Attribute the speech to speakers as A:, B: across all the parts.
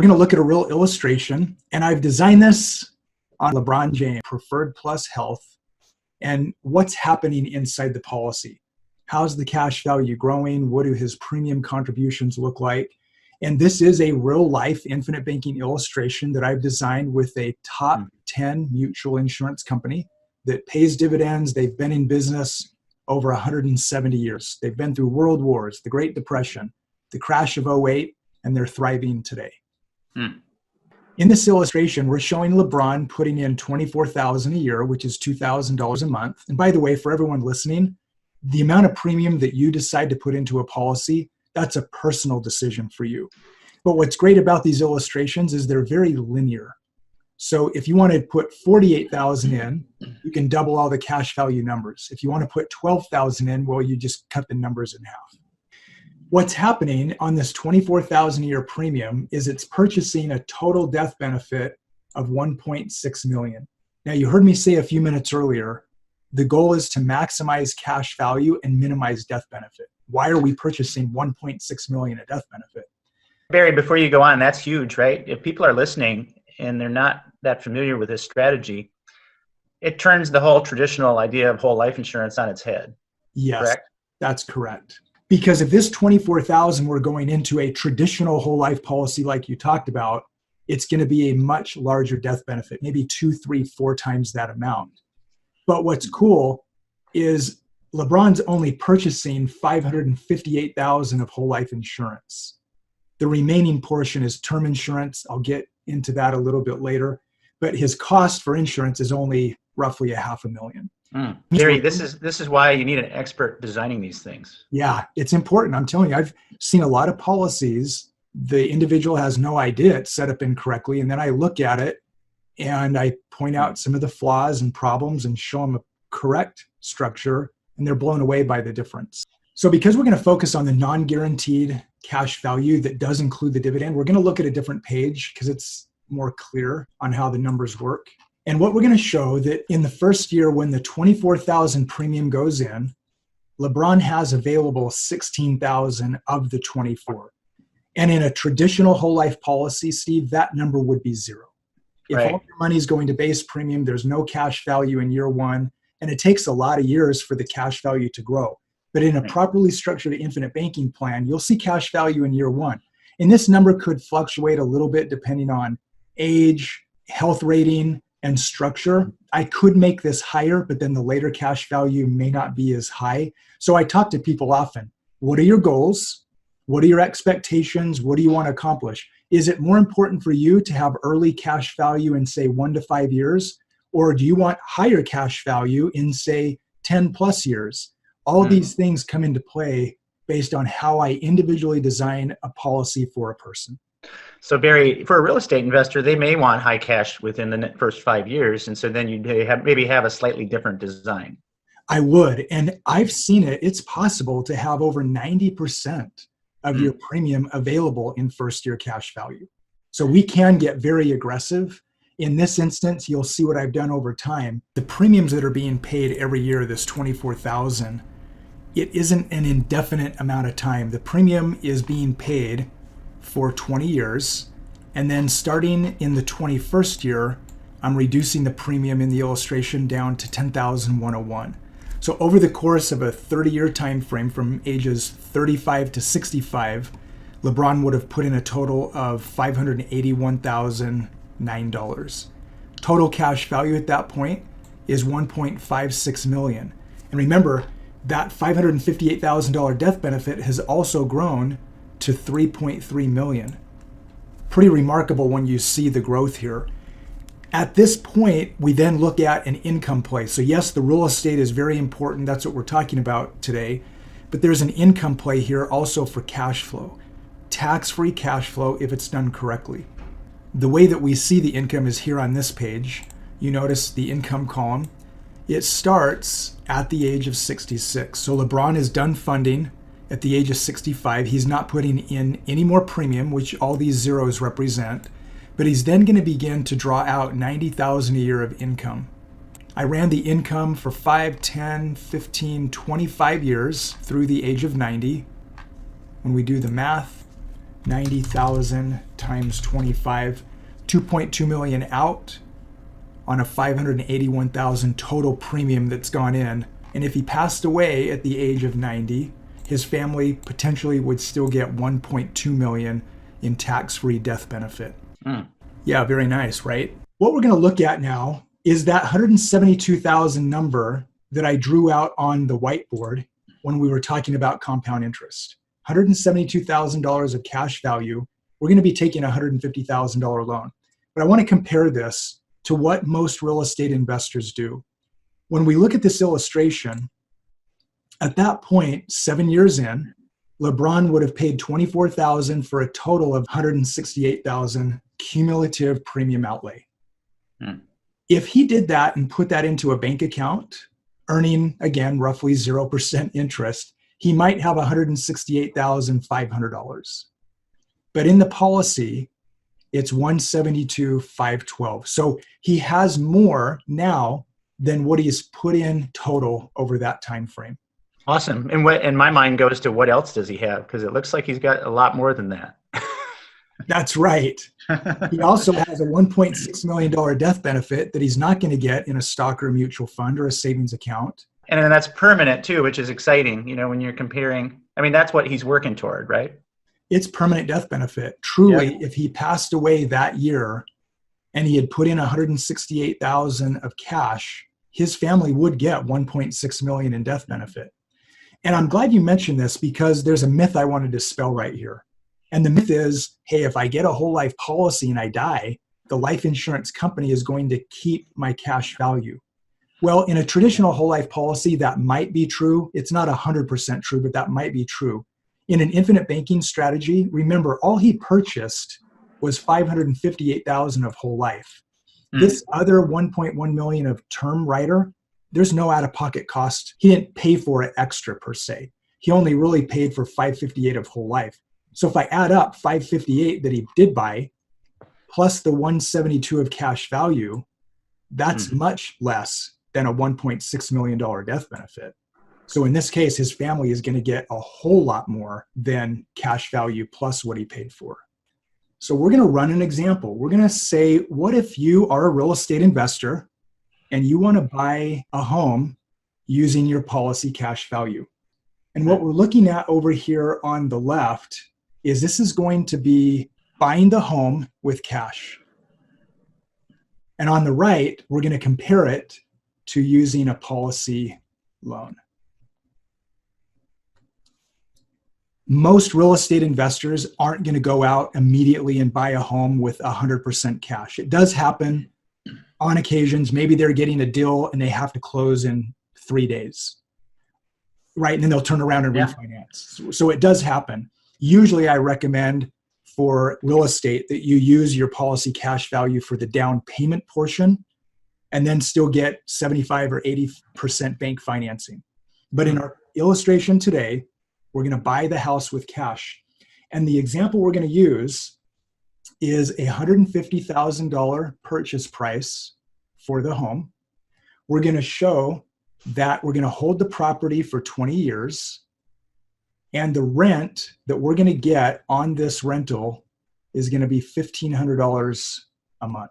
A: We're going to look at a real illustration, and I've designed this on LeBron James, Preferred Plus Health, and what's happening inside the policy. How's the cash value growing? What do his premium contributions look like? And this is a real life infinite banking illustration that I've designed with a top 10 mutual insurance company that pays dividends. They've been in business over 170 years. They've been through world wars, the Great Depression, the crash of '08, and they're thriving today. In this illustration, we're showing LeBron putting in $24,000 a year, which is $2,000 a month. And by the way, for everyone listening, the amount of premium that you decide to put into a policy, that's a personal decision for you. But what's great about these illustrations is they're very linear. So if you want to put $48,000 in, you can double all the cash value numbers. If you want to put $12,000 in, well, you just cut the numbers in half. What's happening on this $24,000 a year premium is it's purchasing a total death benefit of $1.6 million. Now, you heard me say a few minutes earlier, the goal is to maximize cash value and minimize death benefit. Why are we purchasing $1.6 million of death benefit?
B: Barry, before you go on, that's huge, right? If people are listening and they're not that familiar with this strategy, it turns the whole traditional idea of whole life insurance on its head.
A: Yes,
B: correct?
A: That's correct. Because if this $24,000 were going into a traditional whole life policy like you talked about, it's going to be a much larger death benefit, maybe 2, 3, 4 times that amount. But what's cool is LeBron's only purchasing $558,000 of whole life insurance. The remaining portion is term insurance. I'll get into that a little bit later. But his cost for insurance is only roughly $500,000.
B: Barry, this is why you need an expert designing these things.
A: Yeah, it's important. I'm telling you, I've seen a lot of policies. The individual has no idea it's set up incorrectly. And then I look at it and I point out some of the flaws and problems and show them a correct structure, and they're blown away by the difference. So because we're going to focus on the non-guaranteed cash value that does include the dividend, we're going to look at a different page because it's more clear on how the numbers work. And what we're going to show that in the first year when the $24,000 premium goes in, LeBron has available $16,000 of the 24. And in a traditional whole life policy, Steve, that number would be 0. If all your money is going to base premium, there's no cash value in year one, and it takes a lot of years for the cash value to grow. But in a properly structured infinite banking plan, you'll see cash value in year one. And this number could fluctuate a little bit depending on age, health rating, and structure. I could make this higher, but then the later cash value may not be as high. So I talk to people often. What are your goals? What are your expectations? What do you want to accomplish? Is it more important for you to have early cash value in, say, 1 to 5 years? Or do you want higher cash value in, say, 10 plus years? All these things come into play based on how I individually design a policy for a person.
B: So Barry, for a real estate investor, they may want high cash within the first 5 years. And so then you maybe have a slightly different design.
A: I would. And I've seen it. It's possible to have over 90% of your premium available in first year cash value. So we can get very aggressive. In this instance, you'll see what I've done over time. The premiums that are being paid every year, this $24,000, it isn't an indefinite amount of time. The premium is being paid for 20 years. And then starting in the 21st year, I'm reducing the premium in the illustration down to $10,101. So over the course of a 30-year time frame from ages 35 to 65, LeBron would have put in a total of $581,009. Total cash value at that point is $1.56 million. And remember, that $558,000 death benefit has also grown to $3.3 million. Pretty remarkable when you see the growth here. At this point, we then look at an income play. So yes, the real estate is very important. That's what we're talking about today. But there's an income play here also for cash flow. Tax-free cash flow if it's done correctly. The way that we see the income is here on this page. You notice the income column. It starts at the age of 66. So LeBron is done funding at the age of 65. He's not putting in any more premium, which all these zeros represent. But he's then going to begin to draw out $90,000 a year of income. I ran the income for 5, 10, 15, 25 years through the age of 90. When we do the math, 90,000 times 25, 2.2 million out on a 581,000 total premium that's gone in. And if he passed away at the age of 90, his family potentially would still get 1.2 million in tax-free death benefit. Yeah, very nice, right? What we're going to look at now is that 172,000 number that I drew out on the whiteboard when we were talking about compound interest. $172,000 of cash value. We're going to be taking a $150,000 loan. But I want to compare this to what most real estate investors do. When we look at this illustration, at that point, 7 years in, LeBron would have paid $24,000 for a total of $168,000 cumulative premium outlay. If he did that and put that into a bank account, earning, again, roughly 0% interest, he might have $168,500. But in the policy, it's $172,512. So he has more now than what he's put in total over that time frame.
B: Awesome. And what in my mind goes to what else does he have? Because it looks like he's got a lot more than that.
A: That's right. He also has a $1.6 million death benefit that he's not going to get in a stock or a mutual fund or a savings account.
B: And then that's permanent too, which is exciting. You know, when you're comparing, I mean, that's what he's working toward, right?
A: It's permanent death benefit. Truly, if he passed away that year and he had put in $168,000 of cash, his family would get $1.6 million in death benefit. And I'm glad you mentioned this because there's a myth I want to dispel right here. And the myth is, hey, if I get a whole life policy and I die, the life insurance company is going to keep my cash value. Well, in a traditional whole life policy, that might be true. It's not 100% true, but that might be true. In an infinite banking strategy, remember, all he purchased was $558,000 of whole life. This other $1.1 million of term rider, there's no out-of-pocket cost. He didn't pay for it extra per se. He only really paid for $558 of whole life. So if I add up $558 that he did buy, plus the $172 of cash value, that's much less than a $1.6 million death benefit. So in this case, his family is going to get a whole lot more than cash value plus what he paid for. So we're going to run an example. We're going to say, what if you are a real estate investor and you want to buy a home using your policy cash value? And what we're looking at over here on the left is this is going to be buying the home with cash. And on the right, we're going to compare it to using a policy loan. Most real estate investors aren't going to go out immediately and buy a home with 100% cash. It does happen on occasions. Maybe they're getting a deal and they have to close in 3 days, right? And then they'll turn around and refinance. So it does happen. Usually I recommend for real estate that you use your policy cash value for the down payment portion and then still get 75 or 80% bank financing. But in our illustration today, we're going to buy the house with cash. And the example we're going to use is a $150,000 purchase price for the home. We're going to show that we're going to hold the property for 20 years. And the rent that we're going to get on this rental is going to be $1,500 a month.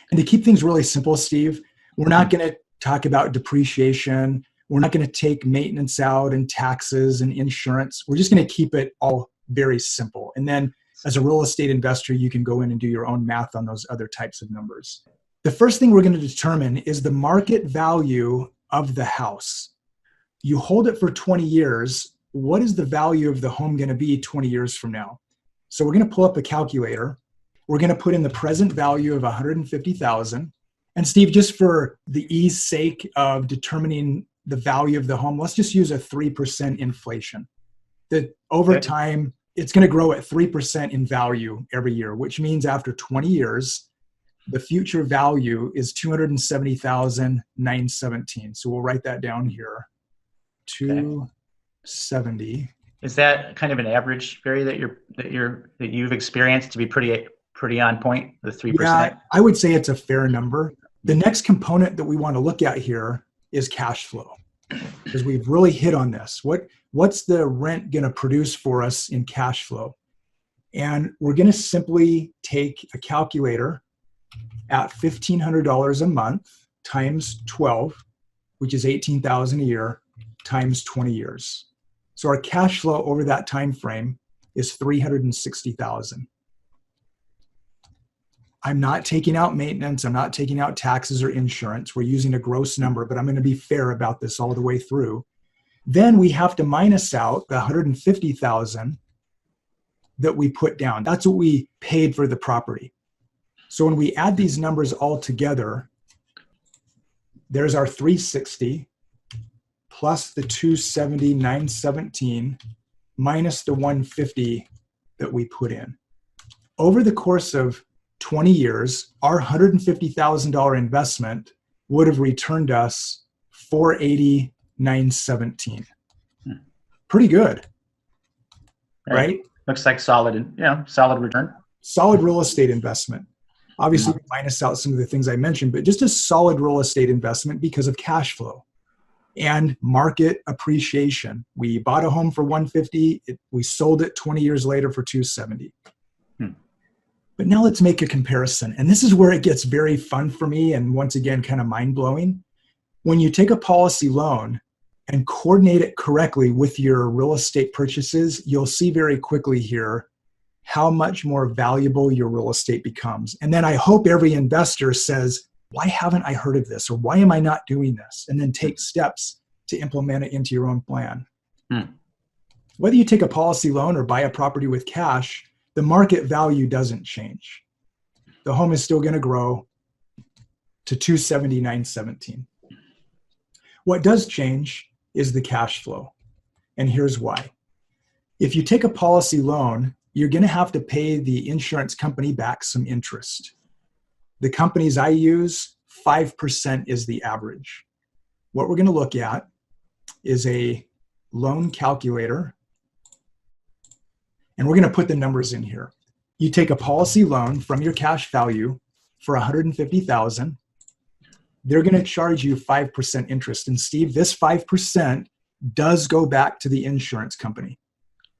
A: And to keep things really simple, Steve, we're not going to talk about depreciation. We're not going to take maintenance out and taxes and insurance. We're just going to keep it all very simple. And then as a real estate investor, you can go in and do your own math on those other types of numbers. The first thing we're going to determine is the market value of the house. You hold it for 20 years. What is the value of the home going to be 20 years from now? So we're going to pull up a calculator. We're going to put in the present value of $150,000. And Steve, just for the ease sake of determining the value of the home, let's just use a 3% inflation. That over time, it's going to grow at 3% in value every year, which means after 20 years, the future value is $270,917. So we'll write that down here. 270.
B: Is that kind of an average, Barry, that you've experienced to be pretty on point, the 3%?
A: Yeah, I would say it's a fair number. The next component that we want to look at here is cash flow, because we've really hit on this. What what's the rent going to produce for us in cash flow? And we're going to simply take a calculator at $1,500 a month times 12, which is $18,000 a year, times 20 years. So our cash flow over that time frame is $360,000. I'm not taking out maintenance. I'm not taking out taxes or insurance. We're using a gross number, but I'm going to be fair about this all the way through. Then we have to minus out the $150,000 that we put down. That's what we paid for the property. So when we add these numbers all together, there's our 360 plus the 270, 917 minus the 150 that we put in. Over the course of 20 years, our $150,000 investment would have returned us 480, 917. Pretty good, right?
B: Looks like solid, solid return.
A: Solid real estate investment. Obviously, we minus out some of the things I mentioned, but just a solid real estate investment because of cash flow and market appreciation. We bought a home for 150, we sold it 20 years later for 270. But now let's make a comparison. And this is where it gets very fun for me and once again, kind of mind-blowing. When you take a policy loan and coordinate it correctly with your real estate purchases, you'll see very quickly here how much more valuable your real estate becomes. And then I hope every investor says, why haven't I heard of this? Or why am I not doing this? And then take steps to implement it into your own plan. Whether you take a policy loan or buy a property with cash, the market value doesn't change. The home is still going to grow to 270, 917. What does change is the cash flow. And here's why. If you take a policy loan, you're going to have to pay the insurance company back some interest. The companies I use, 5% is the average. What we're going to look at is a loan calculator. And we're going to put the numbers in here. You take a policy loan from your cash value for $150,000. They're going to charge you 5% interest. And Steve, this 5% does go back to the insurance company.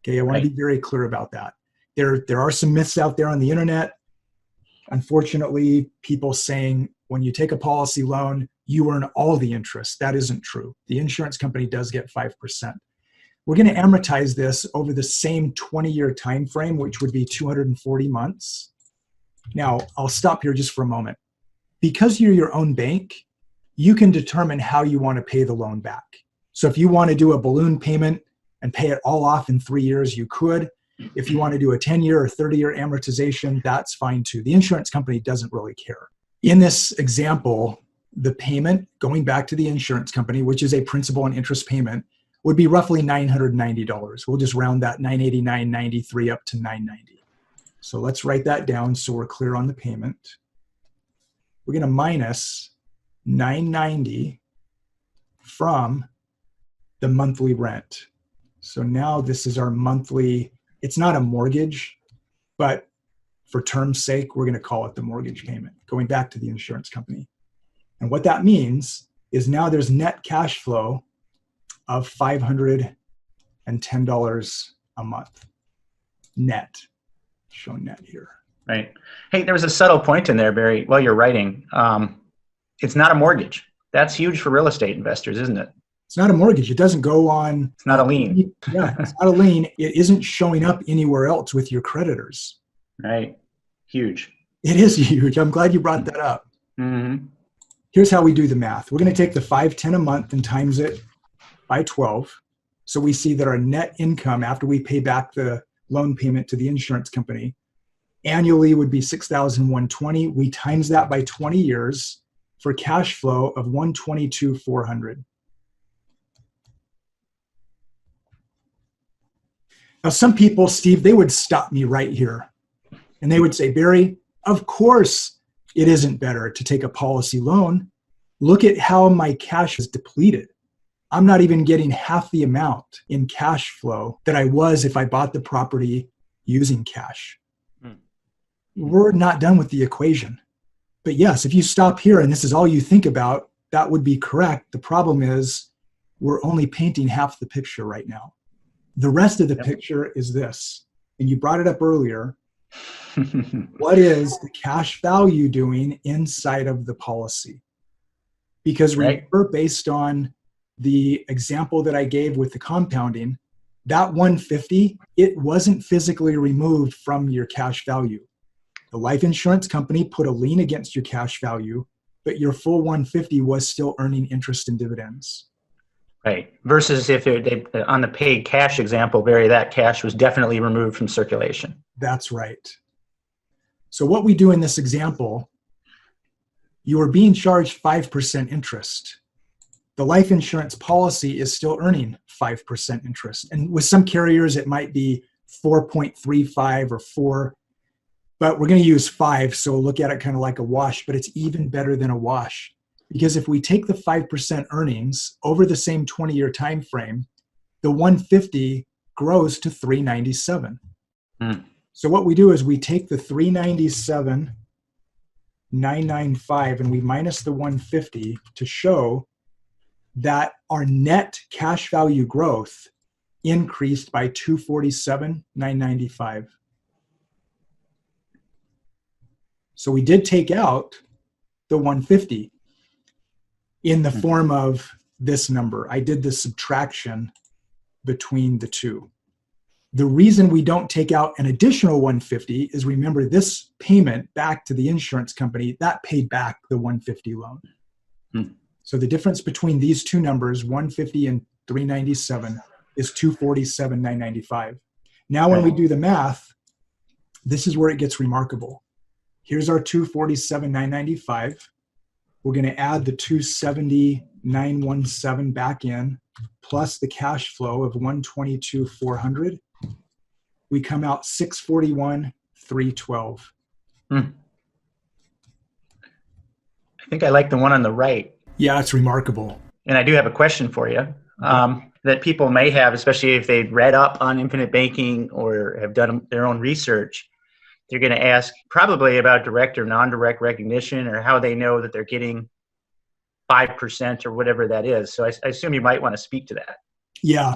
A: Okay, I want to be very clear about that. There are some myths out there on the internet. Unfortunately, people saying when you take a policy loan, you earn all the interest. That isn't true. The insurance company does get 5%. We're going to amortize this over the same 20-year time frame, which would be 240 months. Now, I'll stop here just for a moment. Because you're your own bank, you can determine how you want to pay the loan back. So if you want to do a balloon payment and pay it all off in 3 years, you could. If you want to do a 10-year or 30-year amortization, that's fine too. The insurance company doesn't really care. In this example, the payment going back to the insurance company, which is a principal and interest payment, would be roughly $990. We'll just round that $989.93 up to $990. So let's write that down so we're clear on the payment. We're going to minus $990 from the monthly rent. So now this is our monthly, it's not a mortgage, but for term's sake, we're going to call it the mortgage payment, going back to the insurance company. And what that means is now there's net cash flow of $510 a month. Net. Show net here.
B: Right. Hey, there was a subtle point in there, Barry, while you're writing. It's not a mortgage. That's huge for real estate investors, isn't it?
A: It's not a mortgage. It doesn't go on.
B: It's not a lien.
A: Yeah, it's not a lien. It isn't showing up anywhere else with your creditors.
B: Right. Huge.
A: It is huge. I'm glad you brought that up.
B: Mm-hmm.
A: Here's how we do the math. We're going to take the $510 a month and times it by 12. So we see that our net income after we pay back the loan payment to the insurance company annually would be $6,120. We times that by 20 years for cash flow of $122,400. Now, some people, Steve, they would stop me right here and they would say, Barry, of course it isn't better to take a policy loan. Look at how my cash is depleted. I'm not even getting half the amount in cash flow that I was if I bought the property using cash. We're not done with the equation. But yes, if you stop here and this is all you think about, that would be correct. The problem is we're only painting half the picture right now. The rest of the picture is this, and you brought it up earlier. What is the cash value doing inside of the policy? Because remember, based on the example that I gave with the compounding, that 150, it wasn't physically removed from your cash value. The life insurance company put a lien against your cash value, but your full 150 was still earning interest and dividends.
B: Right. Versus if they, on the paid cash example, Barry, that cash was definitely removed from circulation.
A: That's right. So what we do in this example, you are being charged 5% interest. The life insurance policy is still earning 5% interest. And with some carriers, it might be 4.35 or 4, but we're going to use 5. So look at it kind of like a wash, but it's even better than a wash. Because if we take the 5% earnings over the same 20-year time frame, the 150 grows to 397. So what we do is we take the 397,995 and we minus the 150 to show that our net cash value growth increased by 247,995. So we did take out the 150 in the form of this number. I did the subtraction between the two. The reason we don't take out an additional 150 is, remember, this payment back to the insurance company, that paid back the 150 loan. So the difference between these two numbers, 150 and 397, is 247,995. Now when we do the math, this is where it gets remarkable. Here's our 247,995. We're going to add the 270,917 back in, plus the cash flow of 122,400. We come out 641,312.
B: I think I like the one on the right.
A: Yeah, it's remarkable.
B: And I do have a question for you that people may have, especially if they've read up on infinite banking or have done their own research. They're going to ask probably about direct or non-direct recognition, or how they know that they're getting 5% or whatever that is. So I assume you might want to speak to that.
A: Yeah,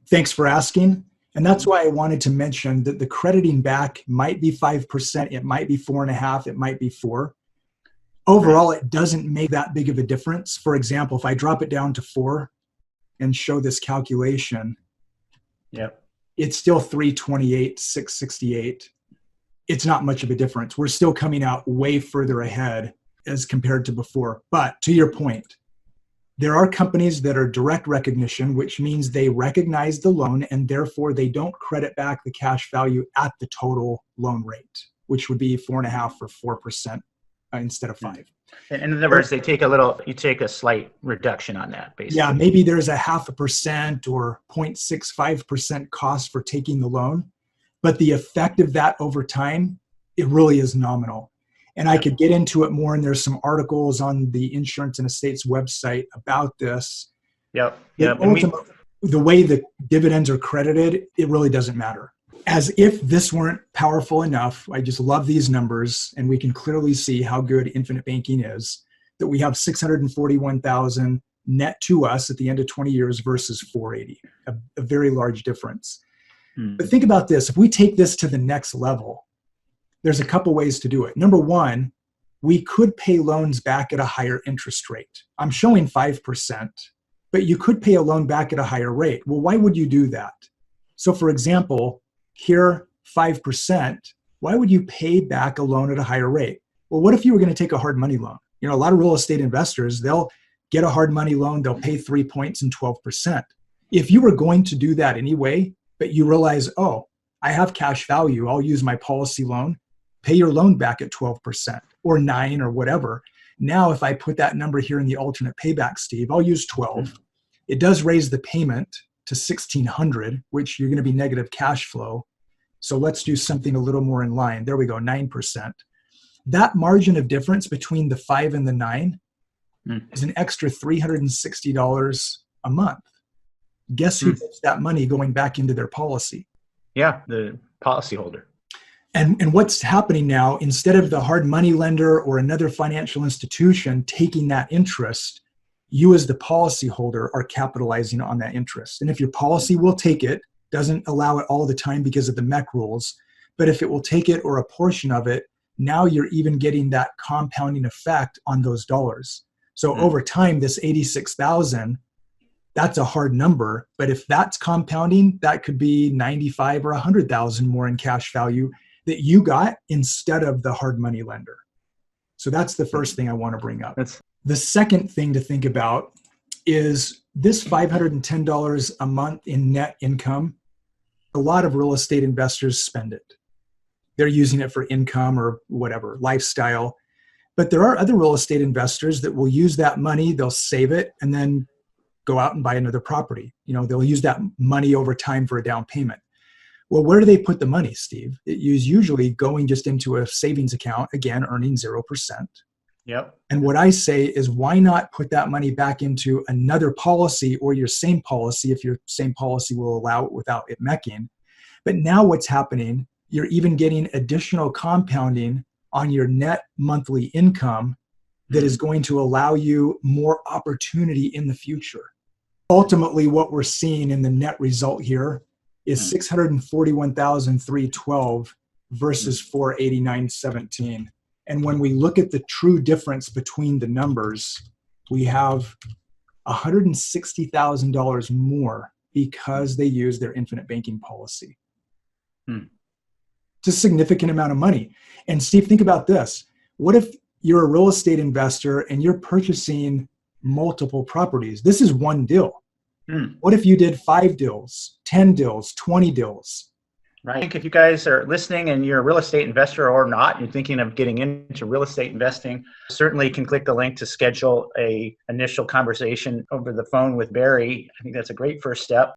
A: thanks for asking. And that's why I wanted to mention that the crediting back might be 5%, it might be 4.5%, it might be 4%. Overall, it doesn't make that big of a difference. For example, if I drop it down to 4 and show this calculation, it's still 328, 668. It's not much of a difference. We're still coming out way further ahead as compared to before. But to your point, there are companies that are direct recognition, which means they recognize the loan and therefore they don't credit back the cash value at the total loan rate, which would be 4.5% or 4% instead of 5%.
B: And in other words, you take a slight reduction on that, basically.
A: Yeah, maybe there's a 0.5% or 0.65% cost for taking the loan, but the effect of that over time, it really is nominal. And I could get into it more, and there's some articles on the Insurance and Estates website about this.
B: And
A: the way the dividends are credited, it really doesn't matter. As if this weren't powerful enough, I just love these numbers, and we can clearly see how good infinite banking is, that we have 641,000 net to us at the end of 20 years versus 480, a very large difference. But think about this. If we take this to the next level, there's a couple ways to do it. Number one, we could pay loans back at a higher interest rate. I'm showing 5%, but you could pay a loan back at a higher rate. Well, why would you do that? So for example, here, 5%, why would you pay back a loan at a higher rate? Well, what if you were going to take a hard money loan? You know, a lot of real estate investors, they'll get a hard money loan, they'll pay 3 points and 12%. If you were going to do that anyway, but you realize, oh, I have cash value, I'll use my policy loan, pay your loan back at 12% or 9% or whatever. Now, if I put that number here in the alternate payback, Steve, I'll use 12. It does raise the payment to $1,600, which you're going to be negative cash flow. So let's do something a little more in line. There we go, 9%. That margin of difference between the 5 and the 9 is an extra $360 a month. Guess who gets that money going back into their policy?
B: Yeah, the policyholder.
A: And what's happening now, instead of the hard money lender or another financial institution taking that interest, you as the policyholder are capitalizing on that interest. And if your policy will take it, doesn't allow it all the time because of the MEC rules. But if it will take it or a portion of it, now you're even getting that compounding effect on those dollars. So over time, this 86,000, that's a hard number. But if that's compounding, that could be 95 or 100,000 more in cash value that you got instead of the hard money lender. So that's the first thing I want to bring up. The second thing to think about is this $510 a month in net income. A lot of real estate investors spend it. They're using it for income or whatever, lifestyle. But there are other real estate investors that will use that money, they'll save it, and then go out and buy another property. They'll use that money over time for a down payment. Well, where do they put the money, Steve? It is usually going just into a savings account, again, earning 0%.
B: Yep.
A: And what I say is, why not put that money back into another policy or your same policy if your same policy will allow it without it mecking? But now what's happening, you're even getting additional compounding on your net monthly income that is going to allow you more opportunity in the future. Ultimately, what we're seeing in the net result here is $641,312 versus $489,17. And when we look at the true difference between the numbers, we have $160,000 more because they use their infinite banking policy. It's a significant amount of money. And Steve, think about this. What if you're a real estate investor and you're purchasing multiple properties? This is one deal. What if you did 5 deals, 10 deals, 20 deals?
B: Right. I think if you guys are listening and you're a real estate investor or not, you're thinking of getting into real estate investing, certainly can click the link to schedule a initial conversation over the phone with Barry. I think that's a great first step.